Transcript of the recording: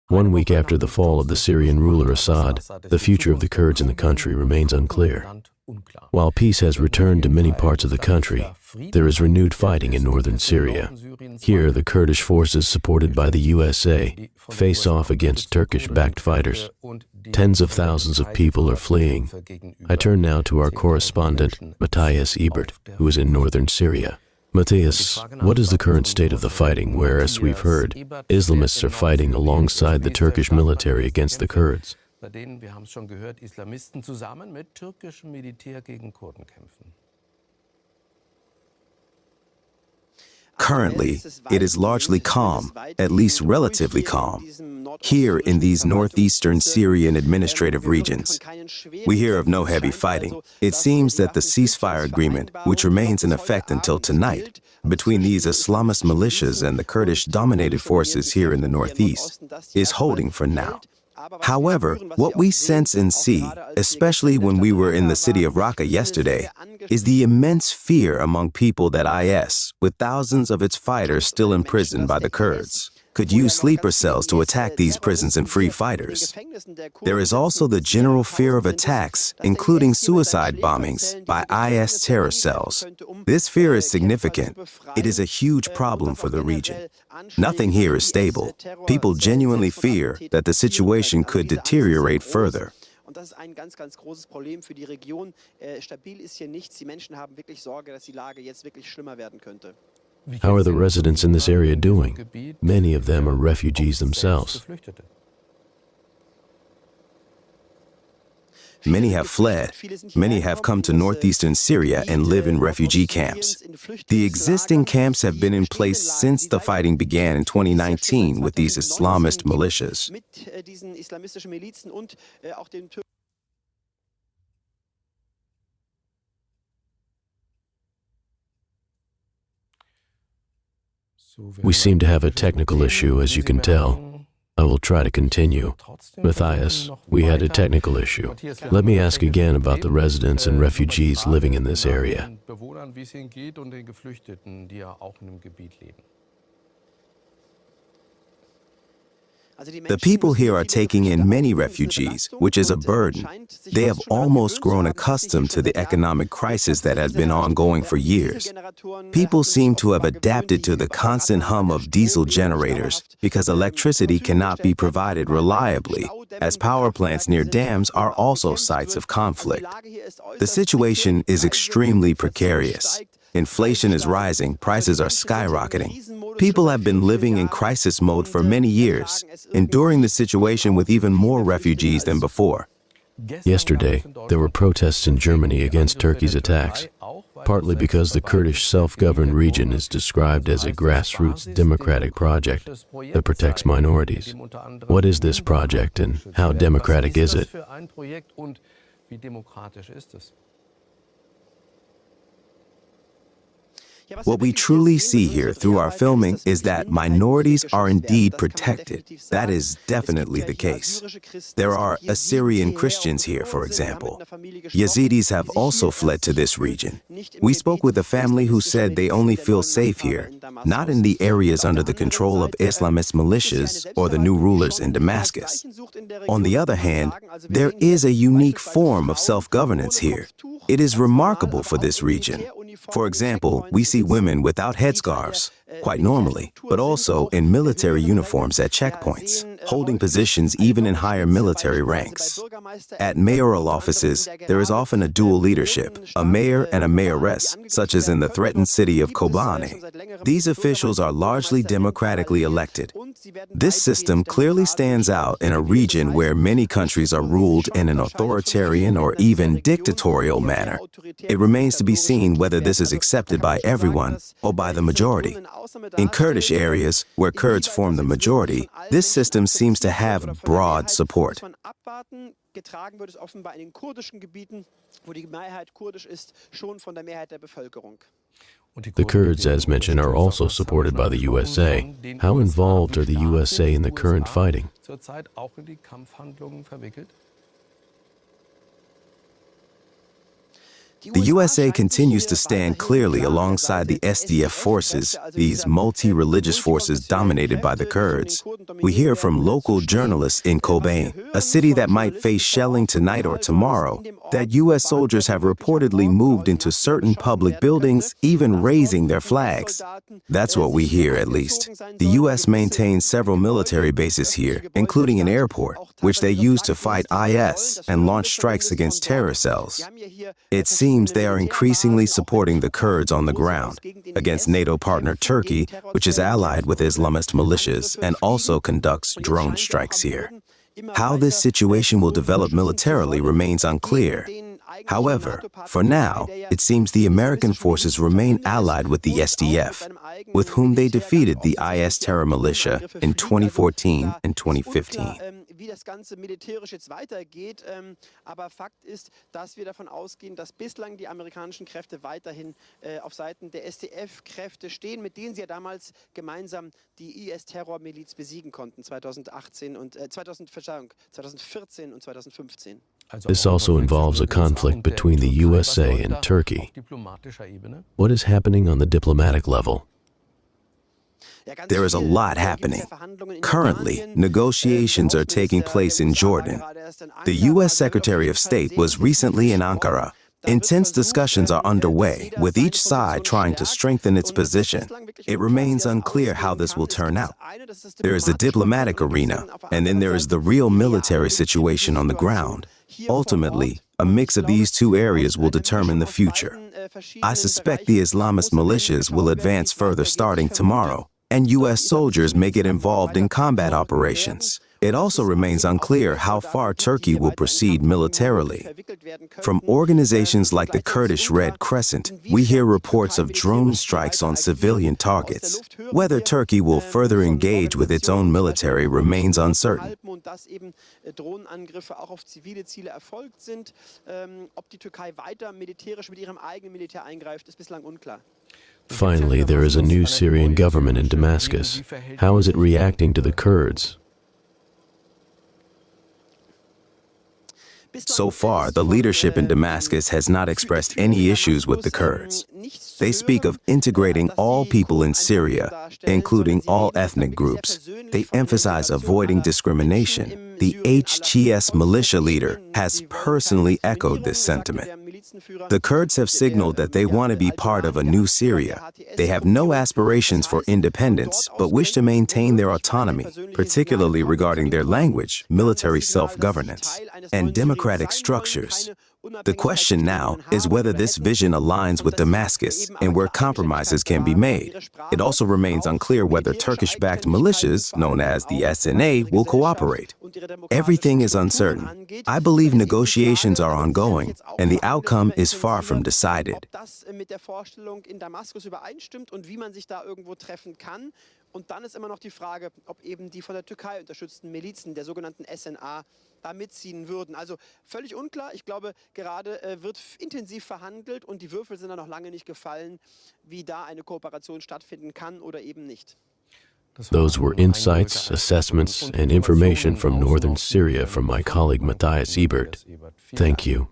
1 week after the fall of the Syrian ruler Assad, the future of the Kurds in the country remains unclear. While peace has returned to many parts of the country, there is renewed fighting in northern Syria. Here, the Kurdish forces supported by the USA face off against Turkish-backed fighters. Tens of thousands of people are fleeing. I turn now to our correspondent, Matthias Ebert, who is in northern Syria. Matthias, what is the current state of the fighting where, as we've heard, Islamists are fighting alongside the Turkish military against the Kurds? Bei denen, wir haben es schon gehört, Islamisten zusammen mit türkischem Militär gegen Kurden kämpfen. Currently, it is largely calm, at least relatively calm, here in these northeastern Syrian administrative regions. We hear of no heavy fighting. It seems that the ceasefire agreement, which remains in effect until tonight, between these Islamist militias and the Kurdish-dominated forces here in the northeast, is holding for now. However, what we sense and see, especially when we were in the city of Raqqa yesterday, is the immense fear among people that IS, with thousands of its fighters still imprisoned by the Kurds, could use sleeper cells to attack these prisons and free fighters. There is also the general fear of attacks, including suicide bombings, by IS terror cells. This fear is significant. It is a huge problem for the region. Nothing here is stable. People genuinely fear that the situation could deteriorate further. Und das ist ein ganz großes Problem für die Region. Stabil ist hier nichts. Die Menschen haben wirklich Sorge, dass die Lage jetzt wirklich schlimmer werden könnte. How are the residents in this area doing? Many of them are refugees themselves. Many have fled. Many have come to northeastern Syria and live in refugee camps. The existing camps have been in place since the fighting began in 2019 with these Islamist militias. We seem to have a technical issue, as you can tell. I will try to continue. Matthias, we had a technical issue. Let me ask again about the residents and refugees living in this area. The people here are taking in many refugees, which is a burden. They have almost grown accustomed to the economic crisis that has been ongoing for years. People seem to have adapted to the constant hum of diesel generators because electricity cannot be provided reliably, as power plants near dams are also sites of conflict. The situation is extremely precarious. Inflation is rising, prices are skyrocketing. People have been living in crisis mode for many years, enduring the situation with even more refugees than before. Yesterday, there were protests in Germany against Turkey's attacks, partly because the Kurdish self-governed region is described as a grassroots democratic project that protects minorities. What is this project and how democratic is it? What we truly see here through our filming is that minorities are indeed protected. That is definitely the case. There are Assyrian Christians here, for example. Yazidis have also fled to this region. We spoke with a family who said they only feel safe here, not in the areas under the control of Islamist militias or the new rulers in Damascus. On the other hand, there is a unique form of self-governance here. It is remarkable for this region. For example, we see women without headscarves, quite normally, but also in military uniforms at checkpoints, holding positions even in higher military ranks. At mayoral offices, there is often a dual leadership, a mayor and a mayoress, such as in the threatened city of Kobane. These officials are largely democratically elected. This system clearly stands out in a region where many countries are ruled in an authoritarian or even dictatorial manner. It remains to be seen whether this is accepted by everyone or by the majority. In Kurdish areas, where Kurds form the majority, this system seems to have broad support. The Kurds, as mentioned, are also supported by the USA. How involved are the USA in the current fighting? The USA continues to stand clearly alongside the SDF forces, these multi-religious forces dominated by the Kurds. We hear from local journalists in Kobane, a city that might face shelling tonight or tomorrow, that U.S. soldiers have reportedly moved into certain public buildings, even raising their flags. That's what we hear, at least. The U.S. maintains several military bases here, including an airport, which they use to fight IS and launch strikes against terror cells. It seems they are increasingly supporting the Kurds on the ground against NATO partner Turkey, which is allied with Islamist militias and also conducts drone strikes here. How this situation will develop militarily remains unclear. However, for now, it seems the American forces remain allied with the SDF, with whom they defeated the IS terror militia in 2014 and 2015. Wie das Ganze militärisch jetzt weitergeht, aber Fakt ist, dass wir davon ausgehen, dass bislang die amerikanischen Kräfte weiterhin auf Seiten der SDF-Kräfte stehen, mit denen sie ja damals gemeinsam die IS-Terrormiliz besiegen konnten, 2014 und 2015. This also involves a conflict between the USA and Turkey. What is happening on the diplomatic level? There is a lot happening. Currently, negotiations are taking place in Jordan. The U.S. Secretary of State was recently in Ankara. Intense discussions are underway, with each side trying to strengthen its position. It remains unclear how this will turn out. There is the diplomatic arena, and then there is the real military situation on the ground. Ultimately, a mix of these two areas will determine the future. I suspect the Islamist militias will advance further starting tomorrow, and U.S. soldiers may get involved in combat operations. It also remains unclear how far Turkey will proceed militarily. From organizations like the Kurdish Red Crescent, we hear reports of drone strikes on civilian targets. Whether Turkey will further engage with its own military remains uncertain. Finally, there is a new Syrian government in Damascus. How is it reacting to the Kurds? So far, the leadership in Damascus has not expressed any issues with the Kurds. They speak of integrating all people in Syria, including all ethnic groups. They emphasize avoiding discrimination. The HTS militia leader has personally echoed this sentiment. The Kurds have signaled that they want to be part of a new Syria. They have no aspirations for independence, but wish to maintain their autonomy, particularly regarding their language, military self-governance, and democratic structures. The question now is whether this vision aligns with Damascus and where compromises can be made. It also remains unclear whether Turkish-backed militias, known as the SNA, will cooperate. Everything is uncertain. I believe negotiations are ongoing, and the outcome is far from decided. Und dann ist immer noch die Frage, ob eben die von der Türkei unterstützten Milizen, der sogenannten SNA, da mitziehen würden. Also völlig unklar. Ich glaube, gerade wird intensiv verhandelt und die Würfel sind da noch lange nicht gefallen, wie da eine Kooperation stattfinden kann oder eben nicht. Those were insights, assessments, and information from northern Syria from my colleague Matthias Ebert. Thank you.